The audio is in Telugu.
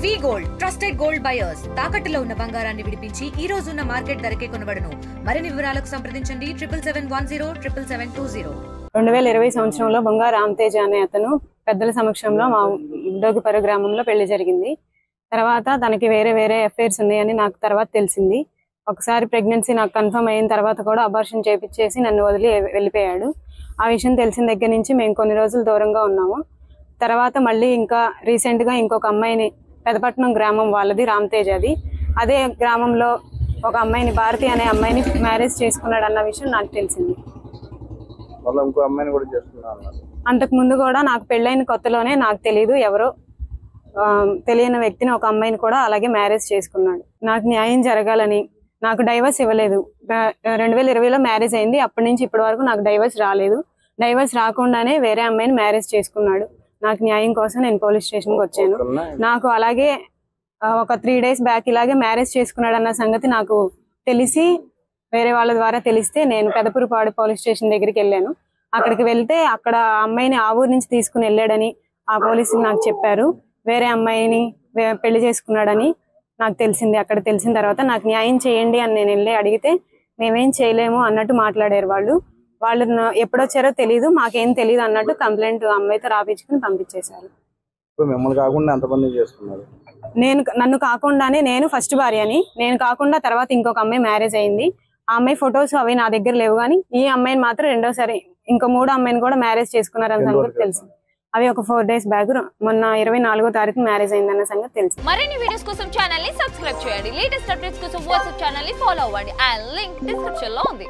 వి గోల్డ్ ట్రస్టెడ్ గోల్డ్ బయర్స్ తాకట్టులో ఉన్న బంగారాన్ని విడిపించి ఈ రోజు ఉన్న మార్కెట్ ధరకే కొనబడును. మరిన్ని వివరాలకు సంప్రదించండి 7710772020. 2020 సంవత్సరంలో బొంగా రామతేజ అనే అతను పెద్దల సమక్షంలో మా ఉద్యోగిపర గ్రామంలో పెళ్లి జరిగింది. తర్వాత తనకి వేరే వేరే అఫైర్స్ ఉన్నాయని నాకు తర్వాత తెలిసింది. ఒకసారి ప్రెగ్నెన్సీ నాకు కన్ఫర్మ్ అయిన తర్వాత కూడా అబార్షన్ చేపించేసి నన్ను వదిలి వెళ్ళిపోయాడు. ఆ విషయం తెలిసిన దగ్గర నుంచి మేము కొన్ని రోజులు దూరంగా ఉన్నాము. తర్వాత మళ్ళీ ఇంకా రీసెంట్గా ఇంకొక అమ్మాయిని పెదపట్నం గ్రామం వాళ్ళది రామతేజది, అదే గ్రామంలో ఒక అమ్మాయిని భారతి అనే అమ్మాయిని మ్యారేజ్ చేసుకున్నాడు అన్న విషయం నాకు తెలిసింది. అంతకు ముందు కూడా నాకు పెళ్ళైన కొత్తలోనే నాకు తెలీదు, ఎవరో తెలియని వ్యక్తిని ఒక అమ్మాయిని కూడా అలాగే మ్యారేజ్ చేసుకున్నాడు. నాకు న్యాయం జరగాలని, నాకు డైవర్స్ ఇవ్వలేదు. 2020లో మ్యారేజ్ అయింది, అప్పటి నుంచి ఇప్పటి వరకు నాకు డైవర్స్ రాలేదు. డైవర్స్ రాకుండానే వేరే అమ్మాయిని మ్యారేజ్ చేసుకున్నాడు. నాకు న్యాయం కోసం నేను పోలీస్ స్టేషన్కి వచ్చాను. నాకు అలాగే ఒక 3 days బ్యాక్ ఇలాగే మ్యారేజ్ చేసుకున్నాడు అన్న సంగతి నాకు తెలిసి వేరే వాళ్ళ ద్వారా తెలిస్తే నేను పెదపురపాడు పోలీస్ స్టేషన్ దగ్గరికి వెళ్ళాను. అక్కడికి వెళ్తే అక్కడ అమ్మాయిని ఆ ఊరు నుంచి తీసుకుని వెళ్ళాడని ఆ పోలీసులు నాకు చెప్పారు. వేరే అమ్మాయిని పెళ్లి చేసుకున్నాడని నాకు తెలిసింది. అక్కడ తెలిసిన తర్వాత నాకు న్యాయం చేయండి అని నేను వెళ్ళి అడిగితే మేమేం చేయలేము అన్నట్టు మాట్లాడారు వాళ్ళు. వాళ్ళు ఎప్పుడొచ్చారో తెలియదు, మాకేం తెలియదు అన్నట్టు కంప్లైంట్ అమ్మాయితో రాపించుకుని పంపించేశారు. నన్ను కాకుండానే నేను ఫస్ట్ భార్యని, నేను కాకుండా తర్వాత ఇంకొక అమ్మాయి మ్యారేజ్ అయింది. ఆ అమ్మాయి ఫొటోస్ అవి నా దగ్గర లేవు, కానీ ఈ అమ్మాయిని మాత్రం రెండోసారి ఇంకో 3 అమ్మాయిని కూడా మ్యారేజ్ చేసుకున్నారన్న సంగతి తెలుసు. అవి ఒక 4 days బ్యాక్ మొన్న 24వ తారీఖు మ్యారేజ్ అయిందన్న సంగతి తెలుసు. మరిన్ని వీడియోస్ కోసం ఛానల్ ని సబ్స్క్రైబ్ చేయండి. లేటెస్ట్ అప్డేట్స్ కోసం వాట్సాప్ ఛానల్ ని ఫాలో అవ్వండి. ఆ లింక్ డిస్క్రిప్షన్ లో ఉంది.